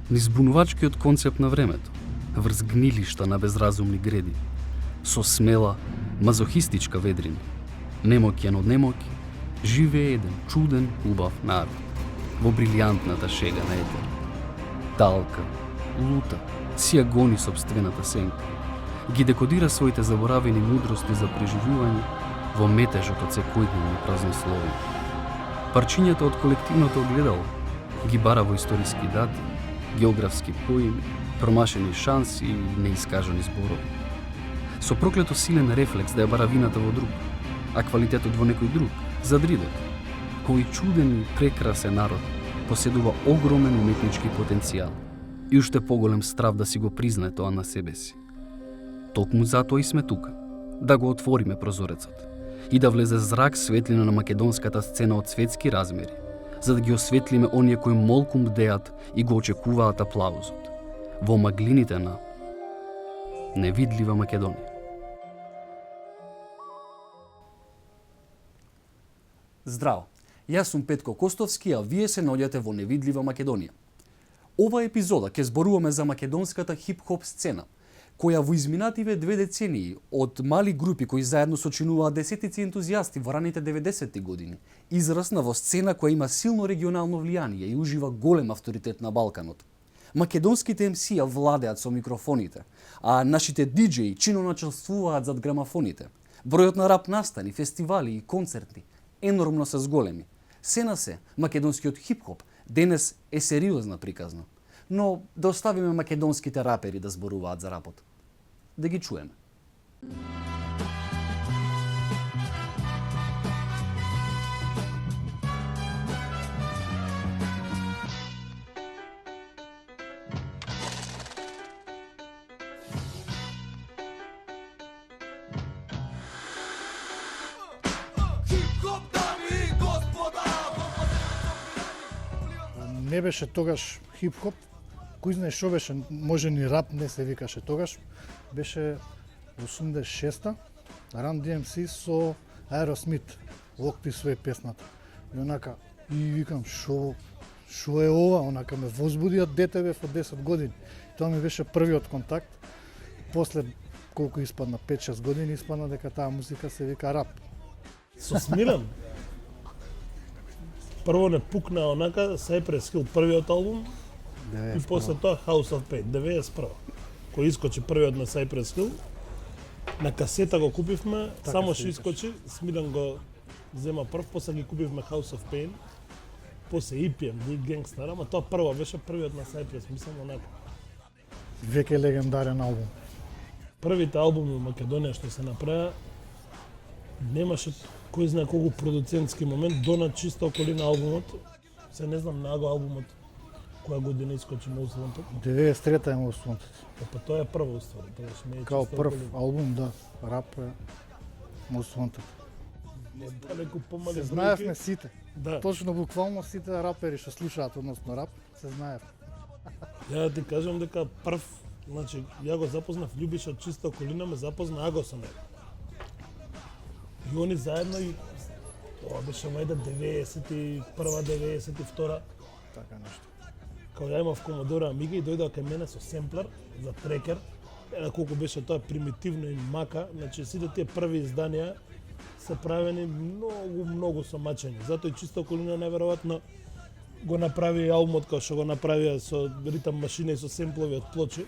низ збунувачкиот концепт на времето, врз гнилишта на безразумни греди, со смела, мазохистичка ведрина, немоќен од немоќи, живее еден чуден, убав народ, во брилијантната шега на етер. Талка, лута, си ја гони собствената сенка, ги декодира своите заборавени мудрости за преживување во метежот од секојдневни празнослови. Парчињата од колективното огледало ги бара во историски дати, географски поими, промашени шанси и неискажани зборови. Со проклето силен рефлекс да ја бара вината во друг, а квалитетот во некој друг, задридот. Кој чуден и прекрасен народ поседува огромен уметнички потенцијал и уште поголем страв да си го признае тоа на себе си. Токму затоа и сме тука, да го отвориме прозорецот и да влезе зрак светлина на македонската сцена од светски размери, за да ги осветлиме оние кои молкум бдеат и го очекуваат аплаузот во маглините на невидлива Македонија. Здраво, јас сум Петко Костовски, а вие се наоѓате во Невидлива Македонија. Ова епизода ќе зборуваме за македонската хип-хоп сцена, која во изминативе 2 децении од мали групи кои заедно сочинуваат десетици ентузијасти во раните 90-ти години, израсна во сцена која има силно регионално влијание и ужива голем авторитет на Балканот. Македонските MC-ја владеат со микрофоните, а нашите диџеи чинно начелствуваат зад грамафоните. Бројот на рап настани, фестивали и концерти енормно се зголеми. Се на се, македонскиот хип-хоп денес е сериозна приказна. Но да оставиме македонските рапери да зборуваат за рапот. Да ги чуеме. Не беше тогаш хип-хоп, кој знае што беше, може ни рап не се викаше тогаш, беше 86-та, Run DMC со Aerosmith, Walk This Way песната. И онака, и викам, шо е ова, онака ме возбуди од дете бев од 10 години. Тоа ми беше првиот контакт. После колку испадна 5-6 години испадна дека таа музика се вика рап. Со Смилен. Прво не пукна онака Cypress Hill првиот албум и после тоа House of Pain 91. Кој искочи првиот на Cypress Hill, на касета го купивме, така само што искочи, Смилен го зема прв, после ги купивме House of Pain, после EPM, Gangster, ама тоа прво беше првиот на Cypress, мислам онака. Веќе легендарен албум. Првите албуми во Македонија што се направи, немаше кој знае колку продуцентски момент, дона чиста околина албумот. Се не знам наго албумот која година искочи Most Wanted. 93-та е Most Wanted. Па тоа е прво уствари, тоа не е Као чиста прв околина. албум, да, рап е Most Wanted. Далеку помале Се бројки. знаевме сите. Да. Точно буквално сите рапери што слушаат односно рап, се знаев. Ја да ти кажам дека прв, значи ја го запознав Љубиша од чиста околина, ме запозна Аго со него. И они заедно и тоа беше мајда 91-92. Така нешто. Као ја имав Комодора Амига и дојдоа кај мене со семплер за трекер. Еда колку беше тоа примитивно и мака, значи сите тие први изданија се правени многу со мачење. Затоа и чиста околина неверојатно го направи албумот као што го направија со ритам машина и со семплови од плочи.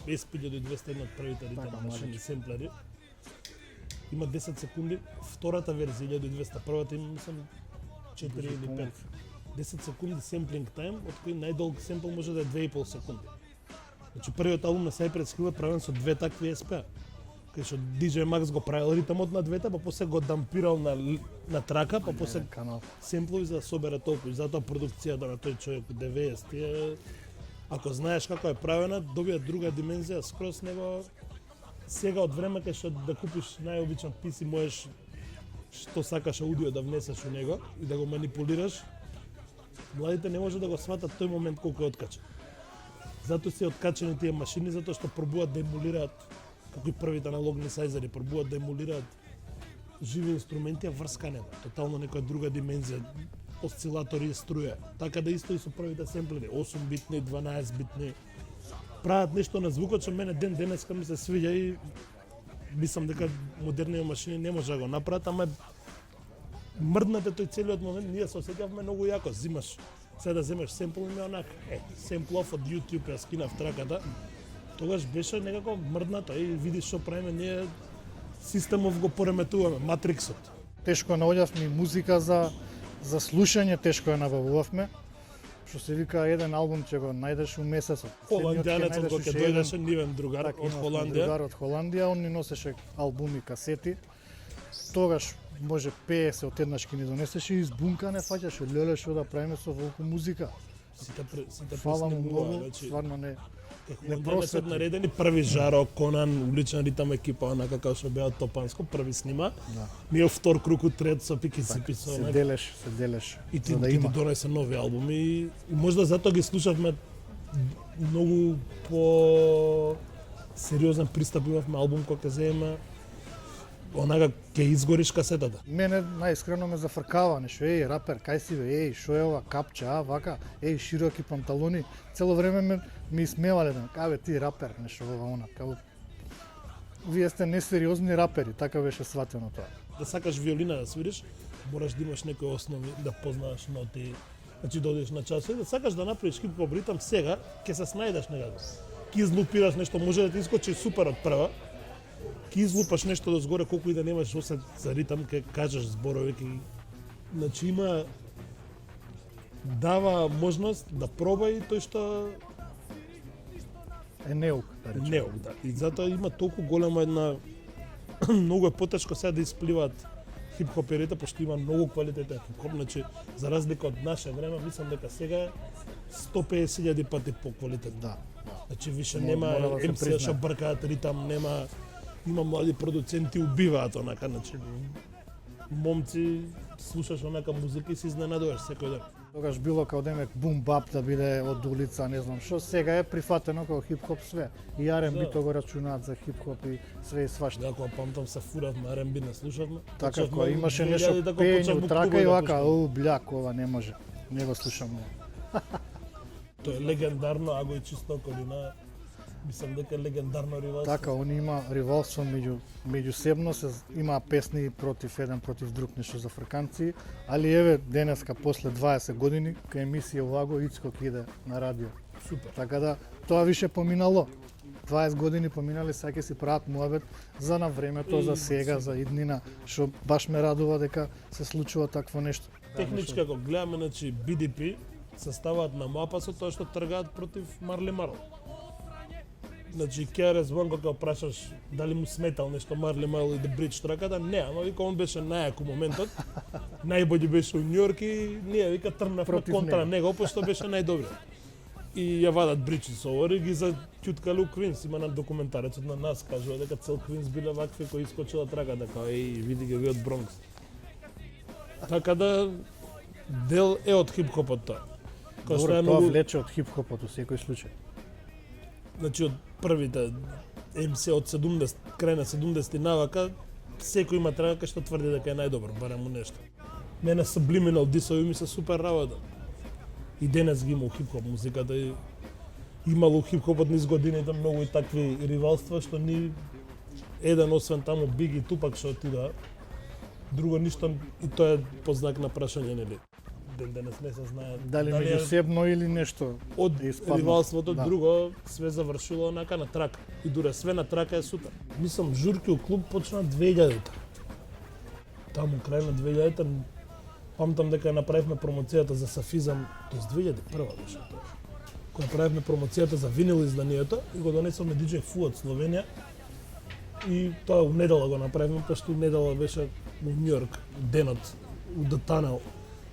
SP-1200 една од првите ритам машини семплери. Има 10 секунди, втората верзија 1200, првата има мислам 4 или 5. 10 секунди семплинг таим, од кој најдолг семпл може да е 2,5 секунди. Значи првиот албум на Cypress Hill е правен со 2 такви SP. Кај што DJ Max го правил ритамот на двете, па после го дампирал на трака, па после канал. семплови за да собере толку. И затоа продукцијата на тој човек 90 ако знаеш како е правена, добија друга димензија скроз него. Сега од време кај што да купиш најобичен PC можеш што сакаш аудио да внесеш у него и да го манипулираш. Младите не може да го сватат тој момент колку е откачен. Затоа се откачени тие машини, затоа што пробуваат да емулираат, како и првите аналогни сајзери, пробуваат да емулираат живи инструменти, а врска нема. Тотално некоја друга димензија. осцилатори и струја. Така да исто и со првите семплери, 8 битни, 12 битни. Прават нешто на звукот што мене ден денеска ми се свиѓа и мислам дека модерни машини не може да го направат, ама мрднате тој целиот момент, ние се осеќавме многу јако, зимаш, сега да земеш семпл и онак, семплов од YouTube ја скинав траката, тогаш беше некако мрднато, видиш што правиме, ние системов го пореметуваме, матриксот. Тешко наоѓавме и музика за слушање, тешко ја набавувавме. Што се вика еден албум ќе го најдеш у месецот. Холандијанецот кој дојдеше нивен другар од Холандија. Другар од Холандија, он ни носеше албуми, касети. Тогаш може 50 одеднаш ки ни донесеше и избункане фаќаше леле што да правиме со волку музика. Сите Фала му преснемува, многу, значи стварно не Холандијанецот наредени први Жаро, Конан, уличен ритам екипа, онака како што беа Топанско, први снима. Да. Ние втор круг у трет со пики сипи со се онака. делеш И ти за да ти има. донесе нови албуми и можда затоа ги слушавме многу по сериозен пристап имавме албум кој ќе земеме онака ќе изгориш касетата. Мене најискрено ме зафркава нешто, рапер, кај си бе, што е ова, капча, вака, широки панталони. Цело време ми исмевале, кабе ти рапер, нешто ова, она, као вие сте несериозни рапери, така беше сватено тоа. Да сакаш виолина да свириш, мораш да имаш некои основи, да познаеш ноти, значи да одиш на часови, да сакаш да направиш хип-хоп ритам сега, ќе се снајдеш некако. Ќе излупираш нешто, може да ти искочи супер од прва, ќе излупаш нешто до згоре, колку и да немаш осет за ритам, ќе кажеш зборови, значи има дава можност да проба и тој што Е неук, да речем. неук, да. И затоа има толку голема една многу е потешко сега да испливаат хип-хоперите, пошто има многу квалитетен хип-хоп, значи за разлика од наше време, мислам дека сега е 150.000 пати поквалитетно. Да. Значи више Мора нема да се MC што признае. бркаат ритам, има млади продуценти убиваат онака, значи момци слушаш онака музика и се изненадуваш секој ден. Тогаш било као демек бум бап да биде од улица, не знам што, сега е прифатено како хип-хоп све. И R&B Да. тоа го рачунаат за хип-хоп и све и свашта. Да, кога памтам се фуравме, R&B не слушавме. Така, Почнавме кога имаше 2000 нешто да го пење почнавме у трака клубови и да вака, пуштаме. бљак, ова не може. Не го слушам. Тоа е легендарно, а го и чисто околина. Мислам дека е легендарно ривалство. Така, они има ривалство меѓусебно, има песни против еден против друг, нешто за фрканци, али еве денеска после 20 години кај емисија Лаго Ицкок иде на радио. Супер. Така да тоа више поминало. 20 години поминали, сега ќе си прават муабет за на времето, за сега, за иднина, што баш ме радува дека се случува такво нешто. Технички ако гледаме, значи BDP се ставаат на мапа со тоа што тргаат против Марли Марл. Значи KRS-One кога прашаш дали му сметал нешто Марли Марл и The Bridge траката, не, ама вика он беше најак у моментот. Најбољи беше у Њујорк и ние вика трнавме Против контра него. него, пошто беше најдобриот. И ја вадат Bridge со ори ги за ќуткале у Квинс, има на документарецот на нас, кажува дека цел Квинс биле вакви кои искочила траката, као види ги ви од Бронкс. Така да дел е од хип-хопот тоа. Кој што Добро, е тоа многу, влече од хип-хопот у секој случај. значи од првите MC од 70, крај на 70 навака, секој има трака што тврди дека е најдобар, барем му нешто. Мене Subliminal дисови ми се супер работа. И денес ги има у хип-хоп музиката и имало у хип-хопот низ годините многу и такви ривалства што ни еден освен таму Биг и Тупак што отидоа, друго ништо и тоа е по знак на прашање, нели? Ден денес не се знае Дали е меѓусебно или нешто. од испадна. ривалството, Да. друго све завршило онака на трака. И дуре све на трака е супер. Мислам, журки у клуб почна 2000-та. Таму крај на 2000-та, памтам дека направивме промоцијата за Сафизам, тоест 2001 беше тоа. Кога правивме промоцијата за винил изданието и го донесовме DJ Fu од Словенија. И тоа у недела го направивме, пошто недела беше у Њујорк, денот, у The Tunnel.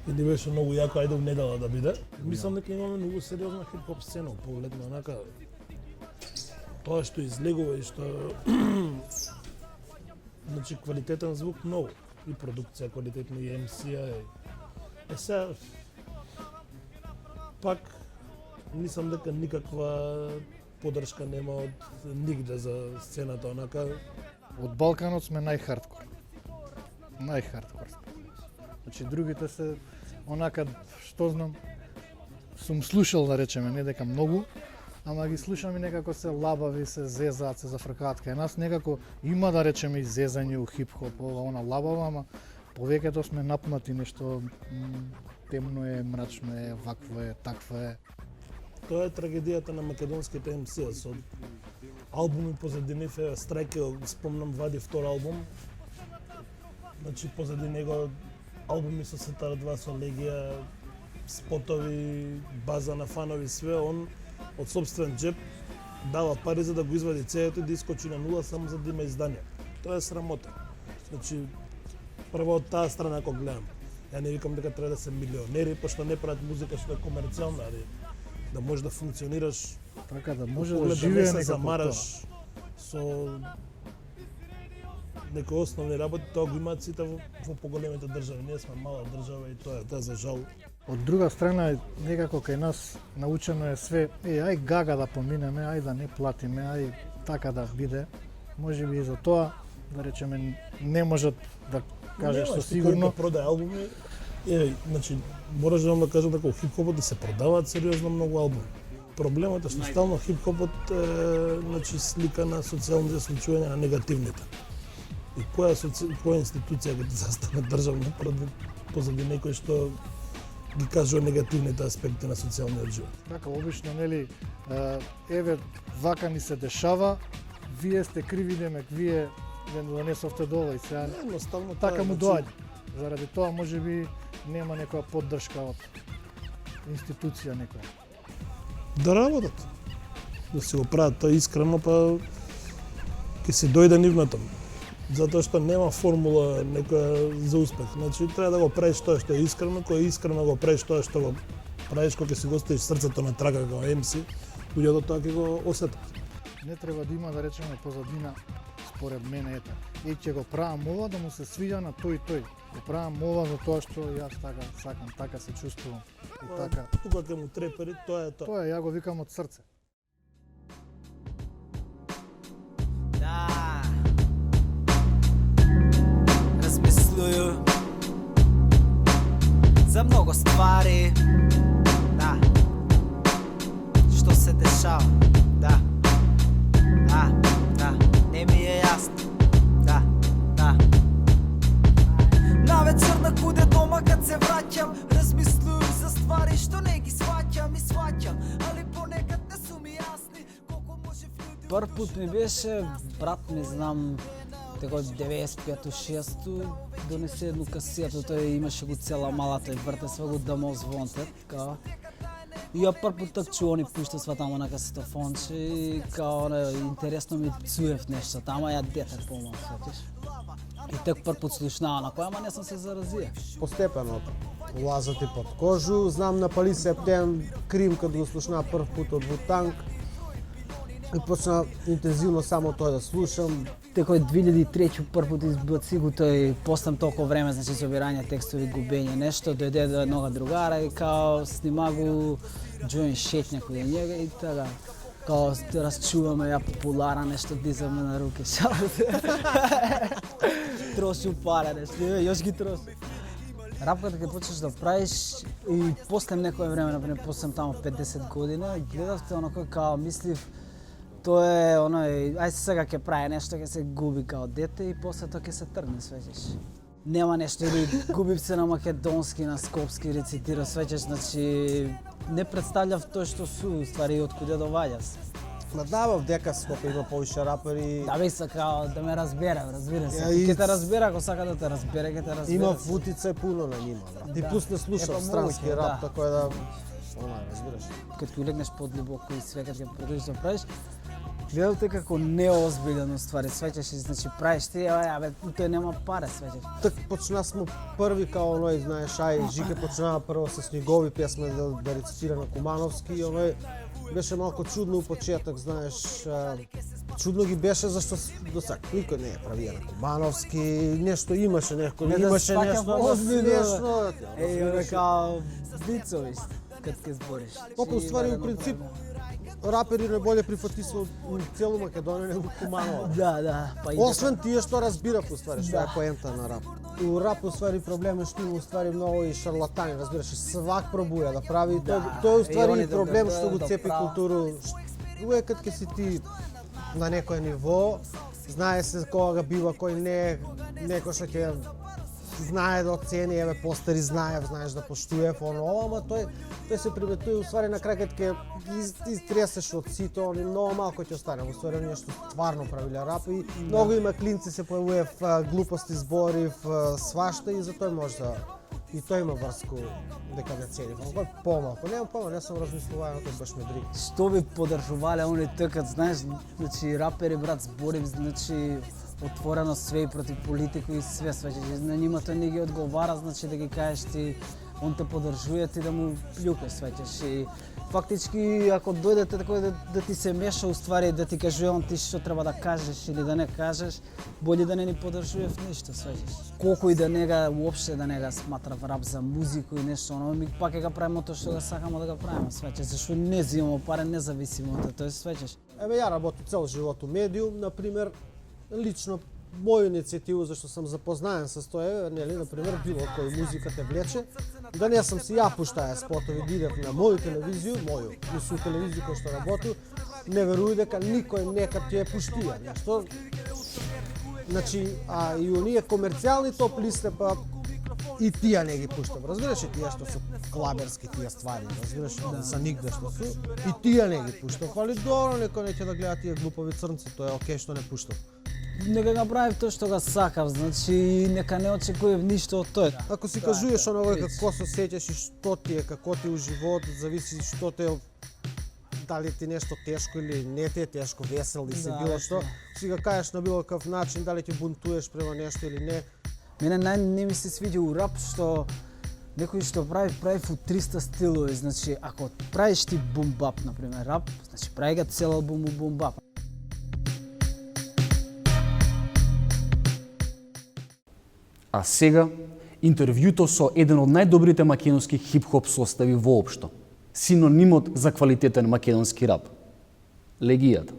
И ни беше многу јако, ајде у недела да биде. Мислам дека имаме многу сериозна хип-хоп сцена, погледно онака тоа што излегува и што значи квалитетен звук многу и продукција квалитетна и MC-а е сега пак мислам дека никаква поддршка нема од нигде за сцената онака. Од Балканот сме најхардкор. Најхардкор. Значи другите се онака, што знам, сум слушал, да речеме, не дека многу, ама ги слушам и некако се лабави, се зезаат, се зафркаат кај нас, некако има, да речеме, и зезање у хип-хоп, ова, она лабава, ама повеќето сме напнати, нешто темно е, мрачно е, вакво е, такво е. Тоа е трагедијата на македонските MC-а, со албуми позади нив, Страйк, спомнам, вади втор албум, значи позади него албуми со Сетар 2, со Легија, спотови, база на фанови, све, он од собствен джеб дава пари за да го извади CD-то и да искочи на нула само за да има издание. Тоа е срамота. Значи, прво од таа страна ако гледам. Ја не викам дека треба да се милионери, пошто не прават музика што е комерцијална, али да можеш да функционираш, Така да може да поглед живее не се некако замараш со некои основни работи, тоа го имаат сите во поголемите држави. Ние сме мала држава и тоа е за жал. Од друга страна, некако кај нас научено е све, ај гага да поминеме, ај да не платиме, ај така да биде. Може би и за тоа, да речеме, не можат да кажеш со сигурно. Кој продаде албуми, значи, мораш да вам да кажам дека во хип-хопот да се продаваат сериозно многу албуми. Проблемот е што стално хип-хопот е, значи, слика на социјалните случувања, на негативните. И која институција ќе ти застане државна позади некој што ги кажува негативните аспекти на социјалниот живот. Така, обично, нели, еве, вака ни се дешава, вие сте криви, демек, вие не донесовте дола и сега Едноставно така му значи, доаѓа. Заради тоа може би нема некоја поддршка од институција некоја. да работат. Да си го прават тоа искрено, па ќе си дојде нивната. Затоа што нема формула некоја за успех. Значи треба да го правиш тоа што е искрено, кој е искрено го правиш тоа што го правиш, кога ќе си го оставиш срцето на трака како MC, луѓето тоа ќе го осетат. Не треба да има, да речеме, позадина, според мене, ета. И ќе го правам ова да му се свиѓа на тој и тој. Го правам ова за тоа што јас така сакам, така се чувствувам. И така. Тука ќе му трепери, тоа е тоа. Тоа ја го викам од срце. Да. Размислую за многу ствари. Да. Што се дешава? Да. Да. Не ми е јасно. Да. На вечер на куде дома кад се враќам, размислувам за ствари што не ги сваќам и сваќам, али понекад не су ми јасни колку може луѓе. Прв пат ми беше, брат ми знам, дека од 95-6 донесе едну касета, тој имаше го цела малата и врте све го дамо звонтет, као. И ја прв пат так чу они пушта сва тамо на касетофонче и као интересно ми цуев нешто, тама ја дете помал, сватиш. И тек прв пат слушнава на која, ама не сум се заразија. Постепено улазат и под кожу. Знам на Пали Септен Крим кога го слушна прв пат од Вутанг. И почна интензивно само тоа да слушам. Теко 2003 прв пат избаци го тој постам толку време, значи собирање текстови, губење нешто, дојде до еднога другара и као снима го Джоин шетња кој njega и така. Као разчуваме ја популара нешто, дизаме на руке, шалите. Трошу пара нешто, још ги трошу. Рапката ќе почнеш да правиш и после некое време, например, после тамо 50 година, гледавте онако као мислив тоа е оној, ај сега ќе прави нешто, ќе се губи као дете и после тоа ќе се тргне, свеќаш. Нема нешто или губив се на македонски, на скопски, рецитира, свеќаш, значи не представљав тоа што су ствари од куде доаѓас. Надавав дека Скопје има повише рапери. Да би сакал да ме разбере, разбира се. Ја, и- Ќе те разбера, ако сака да те разбере, ќе те разбере. Има утице пуно на нима, брат. Ти Да. пусне слушав Епа, странски моguće, рап, да. така да разбираш. Кад ќе улегнеш подлубоко и све кад ќе продолжиш да правиш, гледате како неозбилено ствари, свеќаш, значи правиш ти, абе, тој нема паре, свеќаш. Так почна смо први као оној, знаеш, ај Жике почнава прво со Снегови песме да рецитира на Кумановски и оној беше малку чудно у почеток, знаеш, чудно ги беше зашто до сега никој не е правија на Кумановски, нешто имаше некој, Не да имаше сваќам нешто озбилно, смешно. Еј, као вицови кад ќе збориш. Толку ствари у принцип рапери не боле прифати со целу Македонија него Куманова. Да, па и Освен тие што разбирав уствари, што е Да. поента на рап. у рап уствари проблем што има уствари многу и шарлатани, разбираш, свак пробуја да прави, тој уствари проблем што го цепи културу. Uvek kad си ти на некој ниво, знае се кога га бива, кој не, некој што ќе знае да оцени, еве постари знаев, знаеш да поштуев, ама тој се приметува, уствари на крај кога ќе изтресеш од сите, они многу малко ќе остане, уствари нешто стварно правиле рап и многу има клинци се појавуваев глупости, зборив, свашта и затоа може да и тој има врску дека не цени. Кој помалку, не сум размислувал, тој баш ме брига. Што би поддржувале они тъкат, знаеш, значи рапери брат зборив, значи отворено све и против политику и све свеќе. На нима тој не ги одговара, значи да ги кажеш ти он те поддржува ти да му плюкаш свеќаш и фактички ако дојдете такој да ти се меша уствари да ти кажува он ти што треба да кажеш или да не кажеш, боље да не ни поддржува в ништо свеќаш. Колку и да нега уопште да нега сматра рап за музику и нешто, но ми пак ќе го правиме тоа што го сакамо да го правиме свеќаш, зашто не земаме пари независимо од тоа свеќаш. Еве ја работам цел живот у медиум, на пример, лично моја иницијатива зашто сам запознаен со тоа, нели, на пример, било кој музика те влече, да не сам си ја пуштаја спотови, идев на моју телевизија, мису телевизија кој што работи, не веруј дека никој некад ќе ја пуштија, нешто. Значи, а и оние комерцијални топ листе, па и тие не ги пуштам, разбираш, и тие што се клаберски тие ствари, разбираш, за нигде што су, и тие не ги пуштам, али добро, некој не ќе да гледа тие глупови црнци, тоа е окей што не пуштам. Нека го правив тоа што го сакав, значи нека не очекував ништо од тоа. Ако си кажуваш оној како се сеќаш и што ти е, како ти е у живот, зависи што те дали ти нешто тешко или не ти е тешко, весел ли си, било што, си го кажеш на било каков начин, дали ќе бунтуеш према нешто или не. Мене не ми се свиѓа у рап што некој што прави у 300 стилови, значи ако правиш ти бум-бап, например, рап, значи прави го цел албум у бум-бап. А сега, интервјуто со еден од најдобрите македонски хип-хоп состави воопшто. Синонимот за квалитетен македонски рап. Легијата.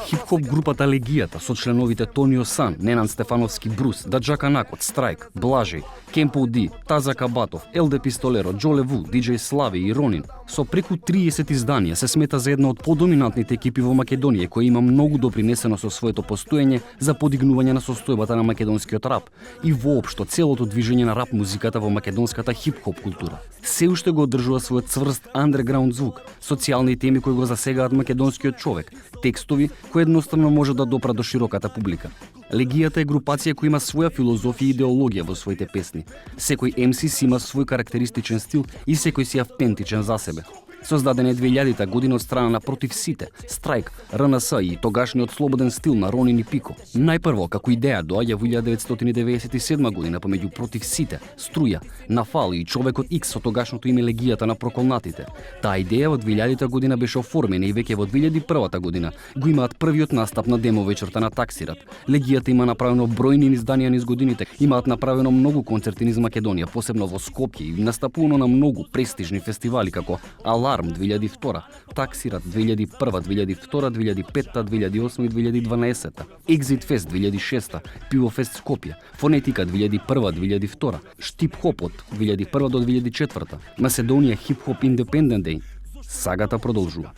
Хип-хоп групата Легијата со членовите Тонио Сан, Ненан Стефановски Брус, Даджака Накот, Страйк, Блажеј, Кемпо Ди, Таза Кабатов, Елде Пистолеро, Джоле Ву, Диджеј Слави и Ронин, со преку 30 изданија се смета за една од подоминантните екипи во Македонија која има многу допринесено со своето постоење за подигнување на состојбата на македонскиот рап и воопшто целото движење на рап музиката во македонската хип-хоп култура. Се уште го одржува својот цврст андерграунд звук, социјални теми кои го засегаат македонскиот човек, текстови кои едноставно може да допра до широката публика. Легијата е групација која има своја филозофија и идеологија во своите песни. Секој MC си има свој карактеристичен стил и секој си автентичен за себе. Создаден е 2000 година од страна на Против сите, Страйк, РНС и тогашниот слободен стил на Ронин и Пико. Најпрво како идеја доаѓа во 1997 година помеѓу Против сите, Струја, Нафал и Човекот Икс со тогашното име Легијата на проколнатите. Таа идеја во 2000 година беше оформена и веќе во 2001 година го имаат првиот настап на демо вечерта на Таксират. Легијата има направено бројни изданија низ годините, имаат направено многу концерти низ Македонија, посебно во Скопје и настапувано на многу престижни фестивали како Аларм 2002, Таксират 2001, 2002, 2005, 2008 и 2012, Exit Fest 2006, Пивофест Скопје, Фонетика 2001, 2002, Штип Хопот 2001 до 2004, Macedonија Hip Hop Independent Day. Сагата продолжува.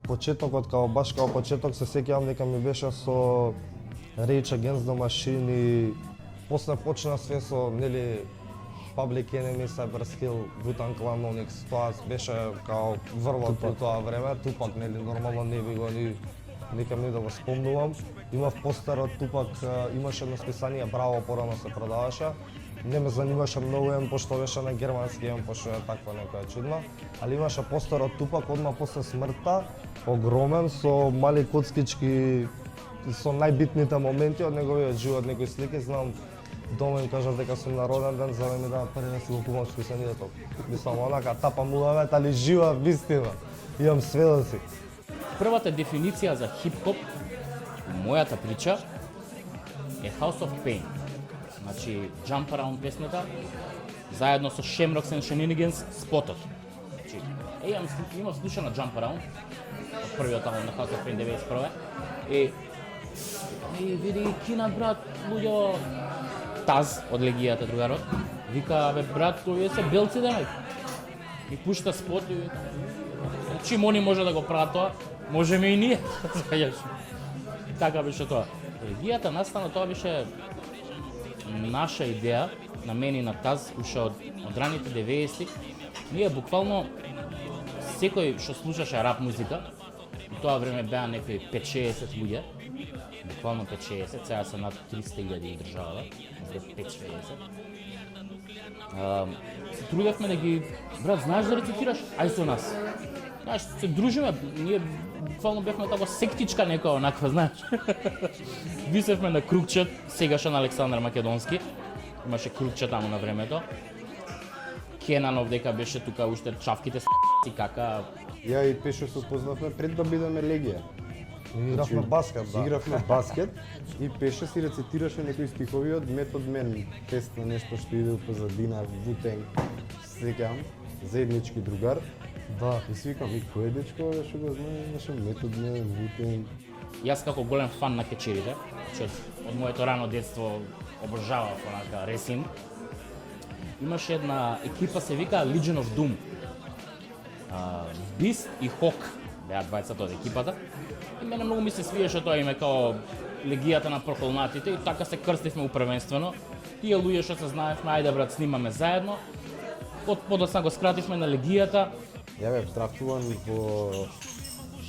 Почетокот, баш као почеток, се сеќавам дека ми беше со Rage Against the Machine и после почна све со, нели, Public Enemy, Cyberskill, Wu-Tang Clan, Onyx, тоа беше као врвот по тоа време, Тупак, нели, нормално не би го никам ни да го спомнувам. Имав постер од Тупак, имаше едно списание Браво, порано се продаваше. Не ме занимаше многу, пошто беше на германски, пошто е таква некоја чудна, али имаше постер од Тупак одма после смртта, огромен, со мали коцкички, со најбитните моменти од неговиот живот, некои слики, знам, дома им кажав дека сум на роден ден, за да пренеси го купам списанието. Мислам, онака, тапа мулавет, али жива вистина. Имам сведоци. Првата дефиниција за хип-хоп, мојата прича, е House of Pain. Значи, Jump Around песната, заедно со Shamrocks and Shenanigans, спотот. Значи, имам слушано Jump Around, од првиот албум на House of Pain 91. Види, кина, брат, луѓе, Таз од Легијата, другарот, вика, бе, брат, овие се белци, демек. И пушта спот и чим они може да го прават тоа, можеме и ние. И така беше тоа. Легијата настана, тоа беше наша идеја, на мене и на Таз, уште од раните 90-ти. Ние буквално секој што слушаше рап музика, и тоа време беа некои 5-60 луѓе, буквално 5-60, сега се над 300.000 држава, 5-60. Се трудевме да ги, брат, знаеш да рецитираш? Ај со нас. Знаеш, се дружиме, ние буквално бевме тако сектичка некоја онаква, знаеш. Висевме на Крукчет, сегашен Александар Македонски, имаше Крукчет таму на времето. Кенанов дека беше тука уште чавките и кака. Ја и Пешо се познавме пред да бидеме Легија. Игравме баскет, да. Игравме баскет и Пеше си рецитираше некои стихови од Метод Мен, песна нешто што иде по позадина, Вутенг, сеќам, заеднички другар. Да. И си викам, и кој дечко што го знае, нешто Метод Мен, Вутенг. Јас како голем фан на кечерите, че од моето рано детство обожавав онака реслинг. Имаше една екипа се вика Legion of Doom. Beast и Hawk беа двајцата од екипата. И мене многу ми се свиеше тоа име као Легијата на проколнатите и така се крстивме упрвенствено. Тие луѓе што се знаевме, ајде брат, снимаме заедно. Подоцна го скративме на Легијата. Ја бев драфтуван во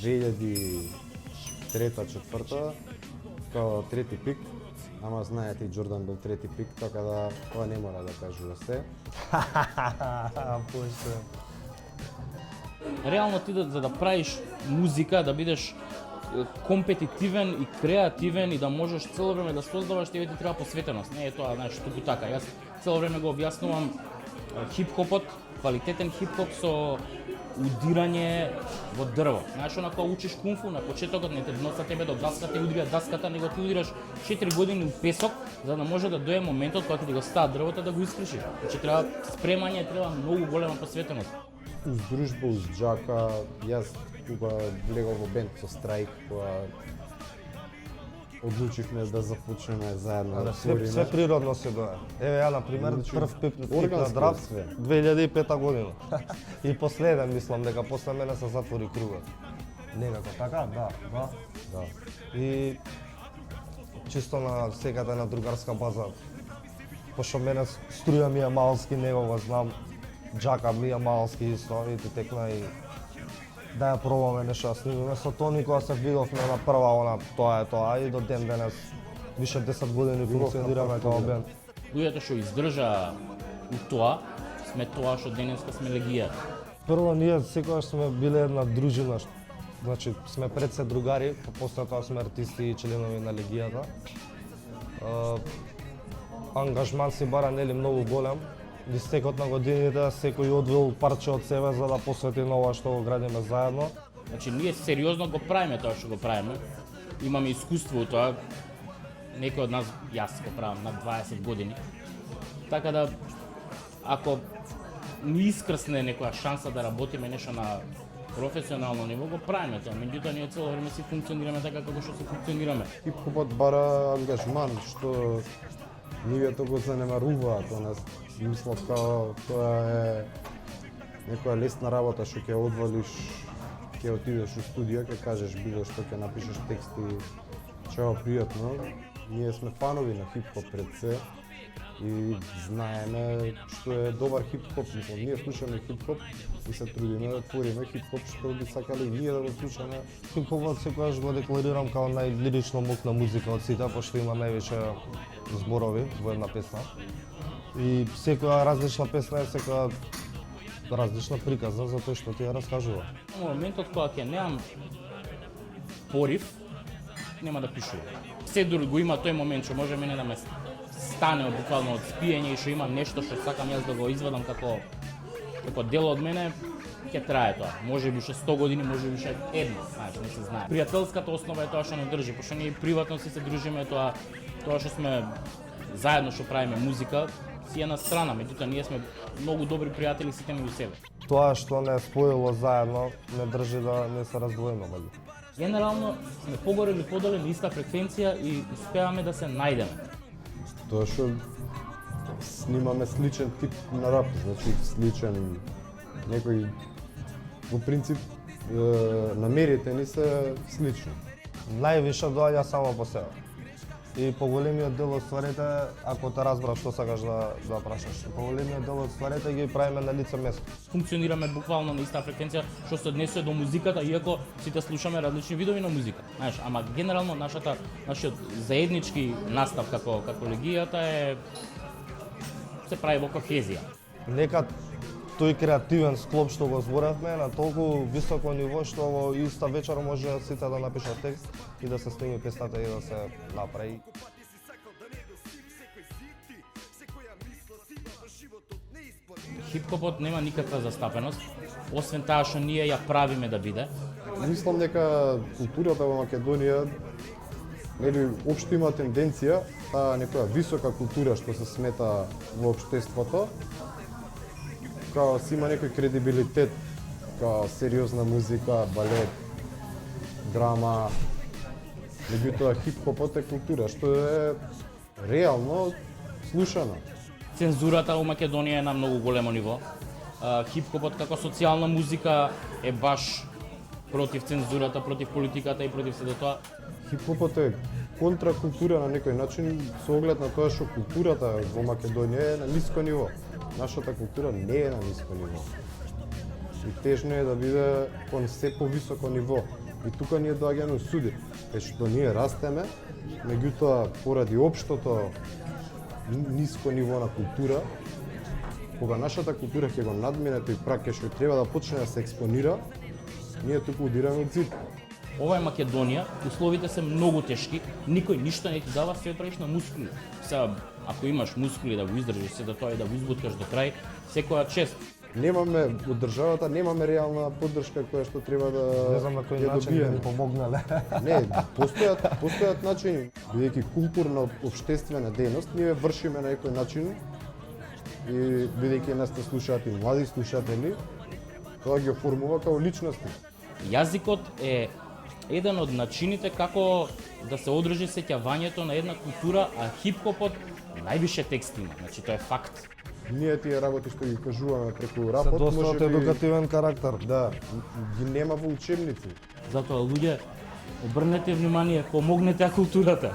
2003-2004 као трети пик. Ама знаете, Џордан бил трети пик, така да ова не мора да кажува се. Реално ти за да правиш музика, да бидеш компетитивен и креативен и да можеш цело време да создаваш, тебе ти треба посветеност. Не е тоа, знаеш, туку така. Јас цело време го објаснувам хип-хопот, квалитетен хип-хоп со удирање во дрво. Знаеш, онако учиш кунфу, на почетокот не те носа тебе до даската и удира даската, него ти удираш 4 години у песок, за да може да дое моментот кога ти го става дрвото да го искришиш. Значи треба спремање, треба многу голема посветеност. Уз дружба, уз Джака, јас кога влегов во бенд со Страйк, кога одлучивме да започнеме заедно да Све природно се дое. Еве ја, например, прв пип на драфт 2005 година. И последен, мислам, дека после мене се затвори кругот. Некако така, да. И чисто на секаде на другарска база, пошто мене Струја ми е малски, него го знам, Джака ми е малски исто, и ти текна и да ја пробаме нешто да снимиме. Со Тони кога се видовме на прва, тоа е тоа, и до ден денес више 10 години функционираме како бенд. Луѓето што издржа у тоа, сме тоа што денеска сме Легија. Прво, ние секогаш сме биле една дружина, значи сме пред се другари, после тоа сме артисти и членови на Легијата. Ангажман си бара нели многу голем. Истекот на годините секој одвил парче од себе за да посвети на ова што го градиме заедно. Значи ние сериозно го правиме тоа што го правиме. Имаме искуство у тоа. Некој од нас, јас го правам на 20 години. Така да ако ни искрсне некоја шанса да работиме нешто на професионално ниво, го правиме тоа. Меѓутоа ние цело време си функционираме така како што се функционираме. Хип-хопот бара ангажман, што нивето го занемаруваат, мислат као тоа е некоја лесна работа што ќе одвалиш, ќе отидеш у студио, ќе кажеш било што, ќе напишеш тексти, чао пријатно. Ние сме фанови на хип-хоп пред се и знаеме што е добар хип-хоп. Ние слушаме хип-хоп и се трудиме да твориме хип-хоп што би сакали ние да го слушаме. Хип-хопот секогаш го декларирам као најлирично мокна музика од сите, пошто има највеќе зборови во една песна. И секоја различна песна е секоја различна приказна за тоа што ти ја раскажува. Во моментот кога ќе немам порив, нема да пишувам. Се дури го има тој момент што може мене да ме стане буквално од спиење и што имам нешто што сакам јас да го извадам како Како дел од мене ќе трае тоа. Може би уште 100 години, може би уште едно, знаеш, не се знае. Пријателската основа е тоа што не држи, пошто ние приватно се дружиме, тоа што сме заедно што правиме музика, си е на страна, меѓутоа ние сме многу добри пријатели сите меѓу себе. Тоа што не споило заедно не држи да не се раздвоиме меѓу. Генерално сме погоре или подоле на иста фреквенција и успеваме да се најдеме. Тоа што снимаме сличен тип на рап, значи сличен некој во принцип намерите ни се слични. Највише доаѓа само по себе. И поголемиот дел од стварите, ако те разбрав што сакаш да прашаш, поголемиот дел од стварите ги правиме на лице место. Функционираме буквално на иста фреквенција што се однесува до музиката, иако сите слушаме различни видови на музика. Знаеш, ама генерално нашиот заеднички настав како легијата се прави во кохезија. Нека тој креативен склоп што го зборавме на толку високо ниво што во иста вечер може сите да напишат текст и да се сними песната и да се направи. Хип-хопот нема никаква застапеност, освен таа што ние ја правиме да биде. Мислам дека културата во Македонија нели општо има тенденција таа некоја висока култура што се смета во општеството као си има некој кредибилитет, као сериозна музика, балет, драма. Меѓутоа хип-хопот е култура што е реално слушана. Цензурата во Македонија е на многу големо ниво. Хип-хопот како социјална музика е баш против цензурата, против политиката и против сето тоа. Хип-хопот е контракултура на некој начин со оглед на тоа што културата во Македонија е на ниско ниво. Нашата култура не е на ниско ниво. И тежно е да биде кон се повисоко ниво. И тука ние доаѓаме суди, што ние растеме, меѓутоа поради општото ниско ниво на култура, кога нашата култура ќе го надмине тој праг што треба да почне да се експонира, ние туку удираме од зид. Ова е Македонија, условите се многу тешки, никој ништо не ти дава, се правиш на мускули. Сега, ако имаш мускули да го издржиш се до тоа и да го избуткаш до крај, секоја чест. Немаме од државата, немаме реална поддршка која што треба да Не знам на кој начин да ни помогнале. Не, постојат начини, бидејќи културна општествена дејност, ние вршиме на некој начин и бидејќи нас те слушаат и млади слушатели, тоа ги оформува како личности. Јазикот е еден од начините како да се одржи сеќавањето на една култура, а хип-хопот највише текст има, значи тоа е факт. Ние тие работи што ги кажуваме преку Се рапот, доста од едукативен карактер. Да, ги нема во учебници. Затоа луѓе, обрнете внимание, помогнете ја културата.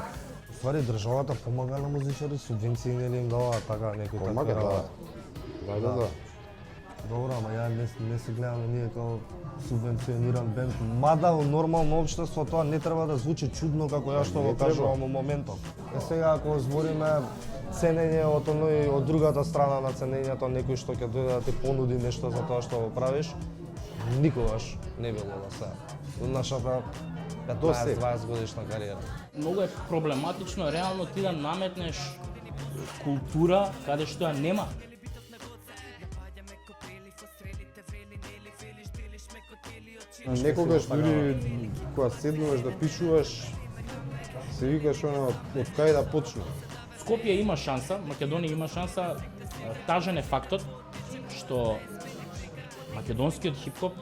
Ствари државата помага на музичари, субвенции нели им дава така некој Помага, така. да. Добро, ама ја не се гледаме ние како субвенциониран бенд. Мада во нормално општество тоа не треба да звучи чудно како ја што Не го треба. кажувам во моментот. Сега ако збориме ценење од другата страна на ценењето, некој што ќе дојде да ти понуди нешто за тоа што го правиш, никогаш не било да се. Во нашата 15-20 годишна кариера. Многу е проблематично реално ти да наметнеш култура каде што ја нема. Некогаш дури кога седнуваш да пишуваш, се викаш од кај да почнеш. Скопје има шанса, Македонија има шанса, тажен е фактот што македонскиот хип-хоп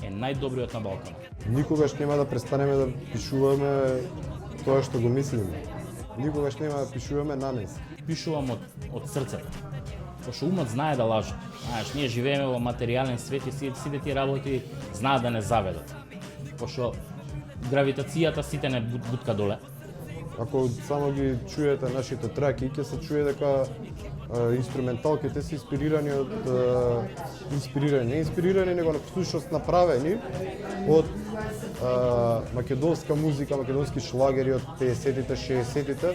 е најдобриот на Балканот. Никогаш нема да престанеме да пишуваме тоа што го мислиме. Никогаш нема да пишуваме намес. Пишувам од срцето. Пошто умот знае да лаже. Знаеш, ние живееме во материјален свет и сите тие работи знаат да не заведат. Пошто гравитацијата сите не бутка доле. Ако само ги чуете нашите траки, ќе се чуе дека инструменталките се инспирирани од не инспирирани, него на всушност направени од македонска музика, македонски шлагери од 50-тите, 60-тите,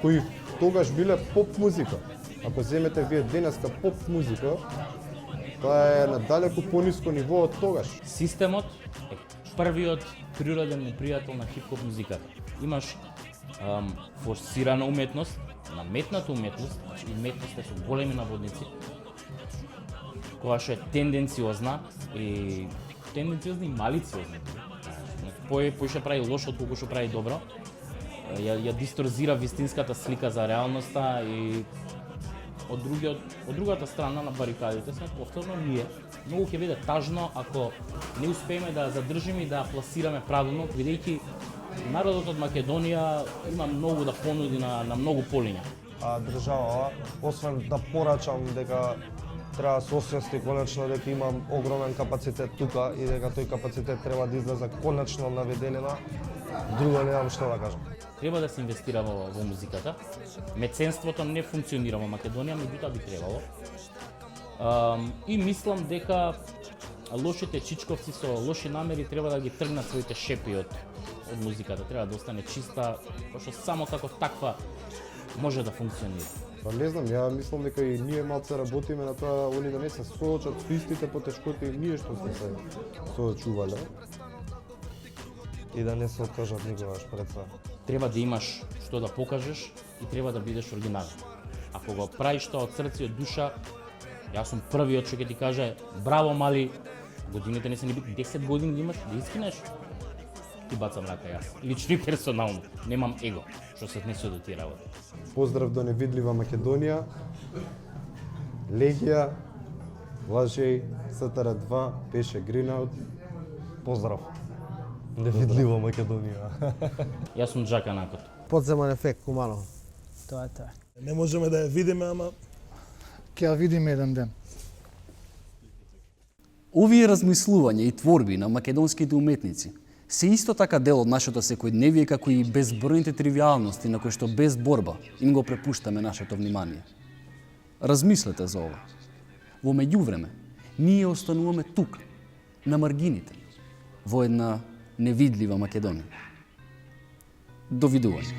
кои тогаш биле поп музика. Ако земете вие денеска поп музика, тоа е на далеку пониско ниво од тогаш. Системот е првиот природен непријател на хип-хоп музиката. Имаш форсирана уметност, наметната уметност, значи уметност е со големи наводници, која што е тенденциозна и малициозна. Поише прави лошо од колку што прави добро. Ја дисторзира вистинската слика за реалноста и од другата страна на барикадите сме повторно ние. Многу ќе биде тажно ако не успееме да задржиме и да пласираме правилно, бидејќи народот од Македонија има многу да понуди на многу полиња. А државава, освен да порачам дека треба да се освести конечно дека имам огромен капацитет тука и дека тој капацитет треба да излезе конечно на виделина, друго немам што да кажам. Треба да се инвестира во музиката. Меценството не функционира во Македонија, меѓутоа би требало. И мислам дека лошите чичковци со лоши намери треба да ги тргнат своите шепи од музиката. Треба да остане чиста, пошто само како таква може да функционира. Па не знам, ја мислам дека и ние малце работиме на тоа, они да не се соочат со истите потешкоти ние што сме се соочувале. И да не се откажат никогаш пред се. Треба да имаш што да покажеш и треба да бидеш оригинален. Ако го правиш тоа од срце и од душа, јас сум првиот што ќе ти каже браво мали, годините не се ни бит 10 години да имаш, да искинеш. Ти бацам рака јас. Лично и персонално. Немам его, што се отнесува до тие работи. Поздрав до невидлива Македонија, Легија, Лажеј, СТР2, Пеше Гринаут. Поздрав. Невидлива Македонија. Јас сум Джака Накот. Подземен ефект Куманово. Тоа е тоа. Не можеме да ја видиме, ама Ќе ја видиме еден ден. Овие размислувања и творби на македонските уметници се исто така дел од нашето секојдневие како и безбројните тривијалности на кои што без борба им го препуштаме нашето внимание. Размислете за ова. Во меѓувреме, ние остануваме тука, на маргините, во една невидлива Македонија. Довидување.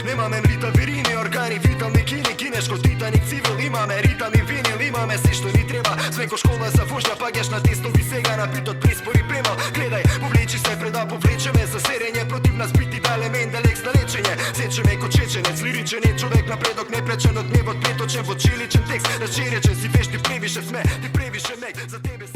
Немаме витамини, органи, витални кини, кинешко титаник цивил, имаме ритам и винил, имаме се што ни треба. Сме ко школа за вожња, паѓаш на тестови сега на битот приспори премал. Гледај, повлечи се пред да повлечеме за серење против нас бити да елемент да лекс на лечење. Сечеме ко чеченец, лиричен е човек напредок, не пречен од небот, преточен во чиличен текст. Разчеречен си вешти, превише сме, ти превише мек, за тебе